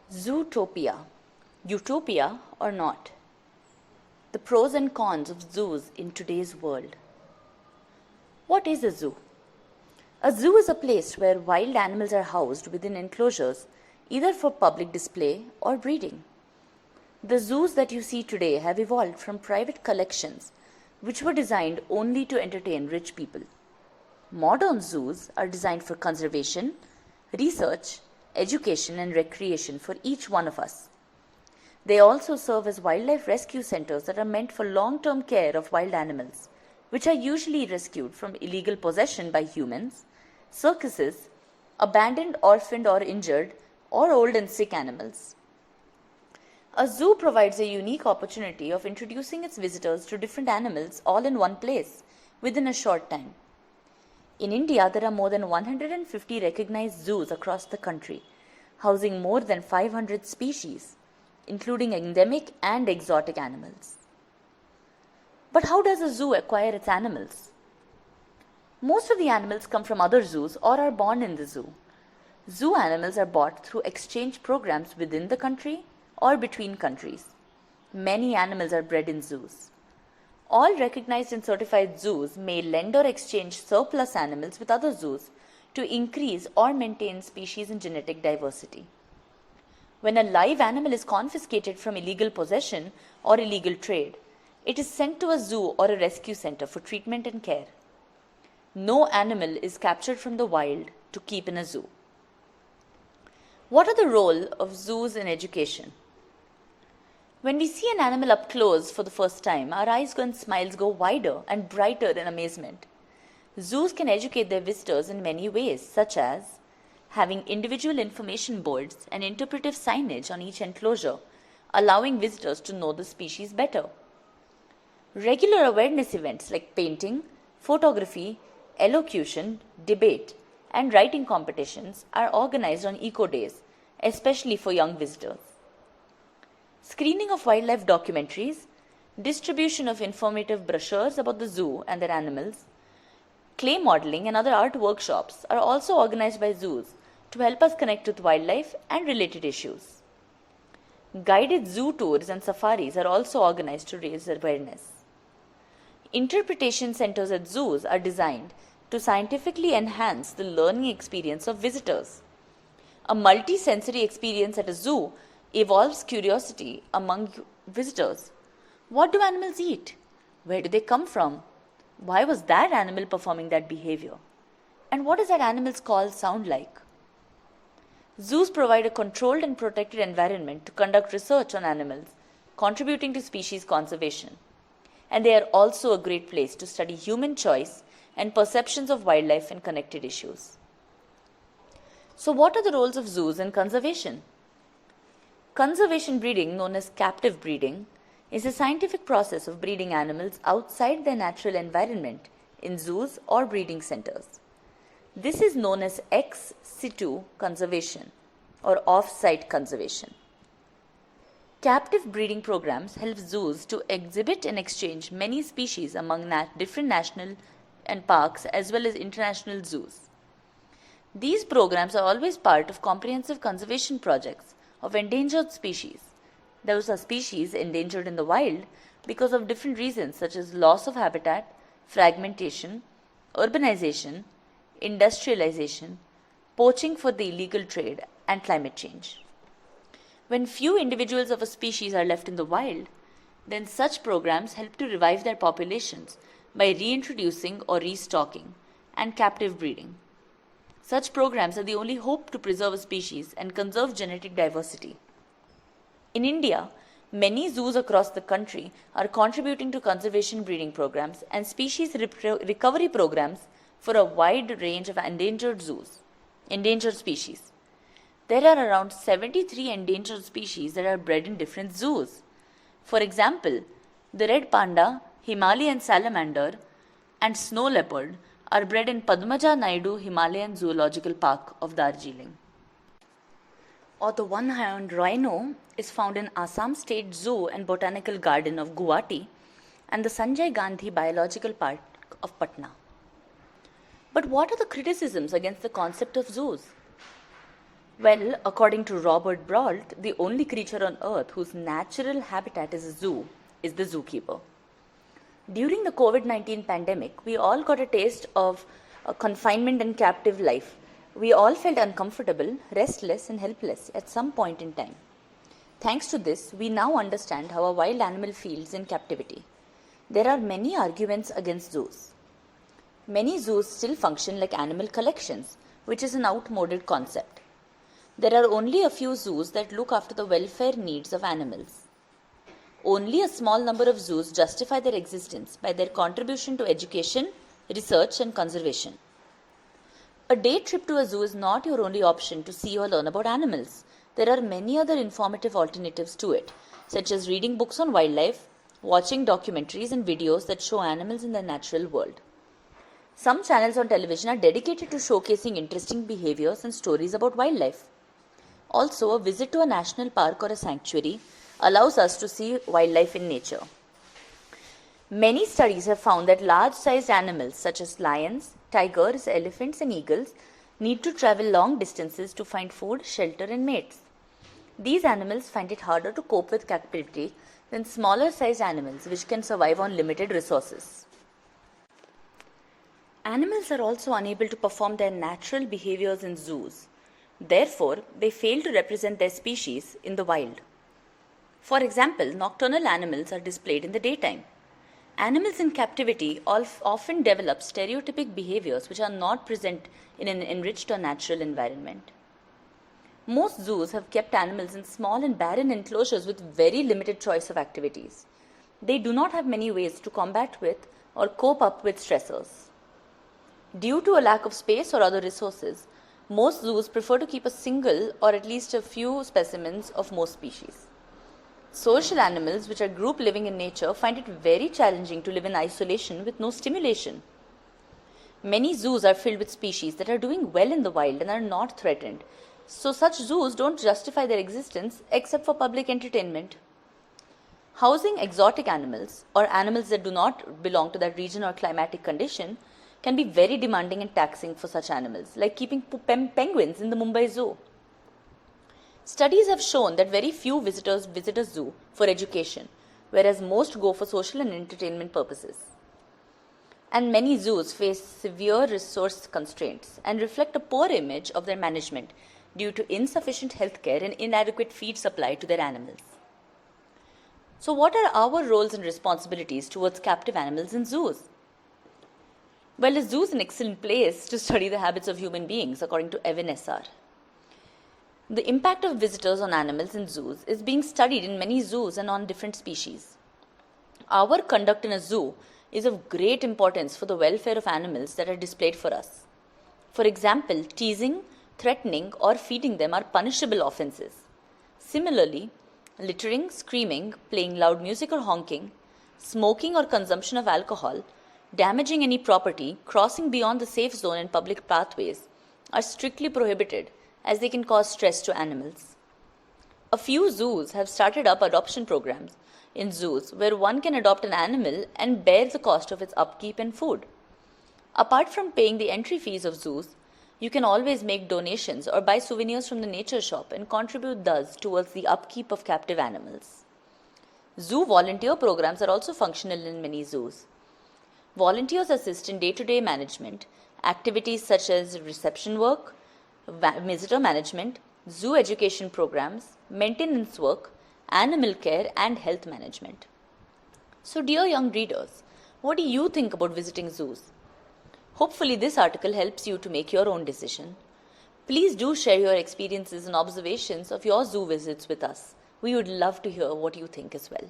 Zootopia, Utopia or not? The pros and cons of zoos in today's world. What is a zoo? A zoo is a place where wild animals are housed within enclosures, either for public display or breeding. The zoos that you see today have evolved from private collections which were designed only to entertain rich people. Modern zoos are designed for conservation, research, education, and recreation for each one of us. They also serve as wildlife rescue centers that are meant for long-term care of wild animals, which are usually rescued from illegal possession by humans, circuses, abandoned, orphaned, or injured, or old and sick animals. A zoo provides a unique opportunity of introducing its visitors to different animals all in one place within a short time. In India, there are more than 150 recognized zoos across the country, housing more than 500 species, including endemic and exotic animals. But how does a zoo acquire its animals? Most of the animals come from other zoos or are born in the zoo. Zoo animals are bought through exchange programs within the country or between countries. Many animals are bred in zoos. All recognized and certified zoos may lend or exchange surplus animals with other zoos to increase or maintain species and genetic diversity. When a live animal is confiscated from illegal possession or illegal trade, it is sent to a zoo or a rescue center for treatment and care. No animal is captured from the wild to keep in a zoo. What are the role of zoos in education? When we see an animal up close for the first time, our eyes and smiles go wider and brighter in amazement. Zoos can educate their visitors in many ways, such as having individual information boards and interpretive signage on each enclosure, allowing visitors to know the species better. Regular awareness events like painting, photography, elocution, debate, and writing competitions are organized on eco days, especially for young visitors. Screening of wildlife documentaries, distribution of informative brochures about the zoo and their animals, clay modeling, and other art workshops are also organized by zoos to help us connect with wildlife and related issues. Guided zoo tours and safaris are also organized to raise awareness. Interpretation centers at zoos are designed to scientifically enhance the learning experience of visitors. A multi-sensory experience at a zoo evolves curiosity among visitors. What do animals eat? Where do they come from? Why was that animal performing that behavior? And what does that animal's call sound like? Zoos provide a controlled and protected environment to conduct research on animals, contributing to species conservation. And they are also a great place to study human choice and perceptions of wildlife and connected issues. So what are the roles of zoos in conservation? Conservation breeding, known as captive breeding, is a scientific process of breeding animals outside their natural environment in zoos or breeding centers. This is known as ex situ conservation or off-site conservation. Captive breeding programs help zoos to exhibit and exchange many species among different national and parks as well as international zoos. These programs are always part of comprehensive conservation projects of endangered species. Those are species endangered in the wild because of different reasons such as loss of habitat, fragmentation, urbanization, industrialization, poaching for the illegal trade, and climate change. When few individuals of a species are left in the wild, then such programs help to revive their populations by reintroducing or restocking and captive breeding. Such programs are the only hope to preserve a species and conserve genetic diversity. In India, many zoos across the country are contributing to conservation breeding programs and species recovery programs for a wide range of endangered species. There are around 73 endangered species that are bred in different zoos. For example, the red panda, Himalayan salamander, and snow leopard are bred in Padmaja Naidu Himalayan Zoological Park of Darjeeling. Or the one-horned rhino is found in Assam State Zoo and Botanical Garden of Guwahati and the Sanjay Gandhi Biological Park of Patna. But what are the criticisms against the concept of zoos? Well, according to Robert Brault, the only creature on earth whose natural habitat is a zoo is the zookeeper. During the COVID-19 pandemic, we all got a taste of confinement and captive life. We all felt uncomfortable, restless, and helpless at some point in time. Thanks to this, we now understand how a wild animal feels in captivity. There are many arguments against zoos. Many zoos still function like animal collections, which is an outmoded concept. There are only a few zoos that look after the welfare needs of animals. Only a small number of zoos justify their existence by their contribution to education, research, and conservation. A day trip to a zoo is not your only option to see or learn about animals. There are many other informative alternatives to it, such as reading books on wildlife, watching documentaries and videos that show animals in their natural world. Some channels on television are dedicated to showcasing interesting behaviors and stories about wildlife. Also, a visit to a national park or a sanctuary allows us to see wildlife in nature. Many studies have found that large-sized animals such as lions, tigers, elephants, and eagles need to travel long distances to find food, shelter, and mates. These animals find it harder to cope with captivity than smaller-sized animals which can survive on limited resources. Animals are also unable to perform their natural behaviors in zoos. Therefore, they fail to represent their species in the wild. For example, nocturnal animals are displayed in the daytime. Animals in captivity often develop stereotypic behaviors which are not present in an enriched or natural environment. Most zoos have kept animals in small and barren enclosures with very limited choice of activities. They do not have many ways to combat with or cope up with stressors. Due to a lack of space or other resources, most zoos prefer to keep a single or at least a few specimens of most species. Social animals, which are group living in nature, find it very challenging to live in isolation with no stimulation. Many zoos are filled with species that are doing well in the wild and are not threatened. So such zoos don't justify their existence except for public entertainment. Housing exotic animals or animals that do not belong to that region or climatic condition can be very demanding and taxing for such animals, like keeping penguins in the Mumbai Zoo. Studies have shown that very few visitors visit a zoo for education, whereas most go for social and entertainment purposes. And many zoos face severe resource constraints and reflect a poor image of their management due to insufficient healthcare and inadequate feed supply to their animals. So what are our roles and responsibilities towards captive animals in zoos? Well, a zoo is an excellent place to study the habits of human beings, according to Evan S.R. The impact of visitors on animals in zoos is being studied in many zoos and on different species. Our conduct in a zoo is of great importance for the welfare of animals that are displayed for us. For example, teasing, threatening, or feeding them are punishable offenses. Similarly, littering, screaming, playing loud music or honking, smoking or consumption of alcohol, damaging any property, crossing beyond the safe zone in public pathways are strictly prohibited as they can cause stress to animals. A few zoos have started up adoption programs in zoos where one can adopt an animal and bear the cost of its upkeep and food. Apart from paying the entry fees of zoos, you can always make donations or buy souvenirs from the nature shop and contribute thus towards the upkeep of captive animals. Zoo volunteer programs are also functional in many zoos. Volunteers assist in day-to-day management, activities such as reception work, visitor management, zoo education programs, maintenance work, animal care, and health management. So, dear young readers, what do you think about visiting zoos? Hopefully, this article helps you to make your own decision. Please do share your experiences and observations of your zoo visits with us. We would love to hear what you think as well.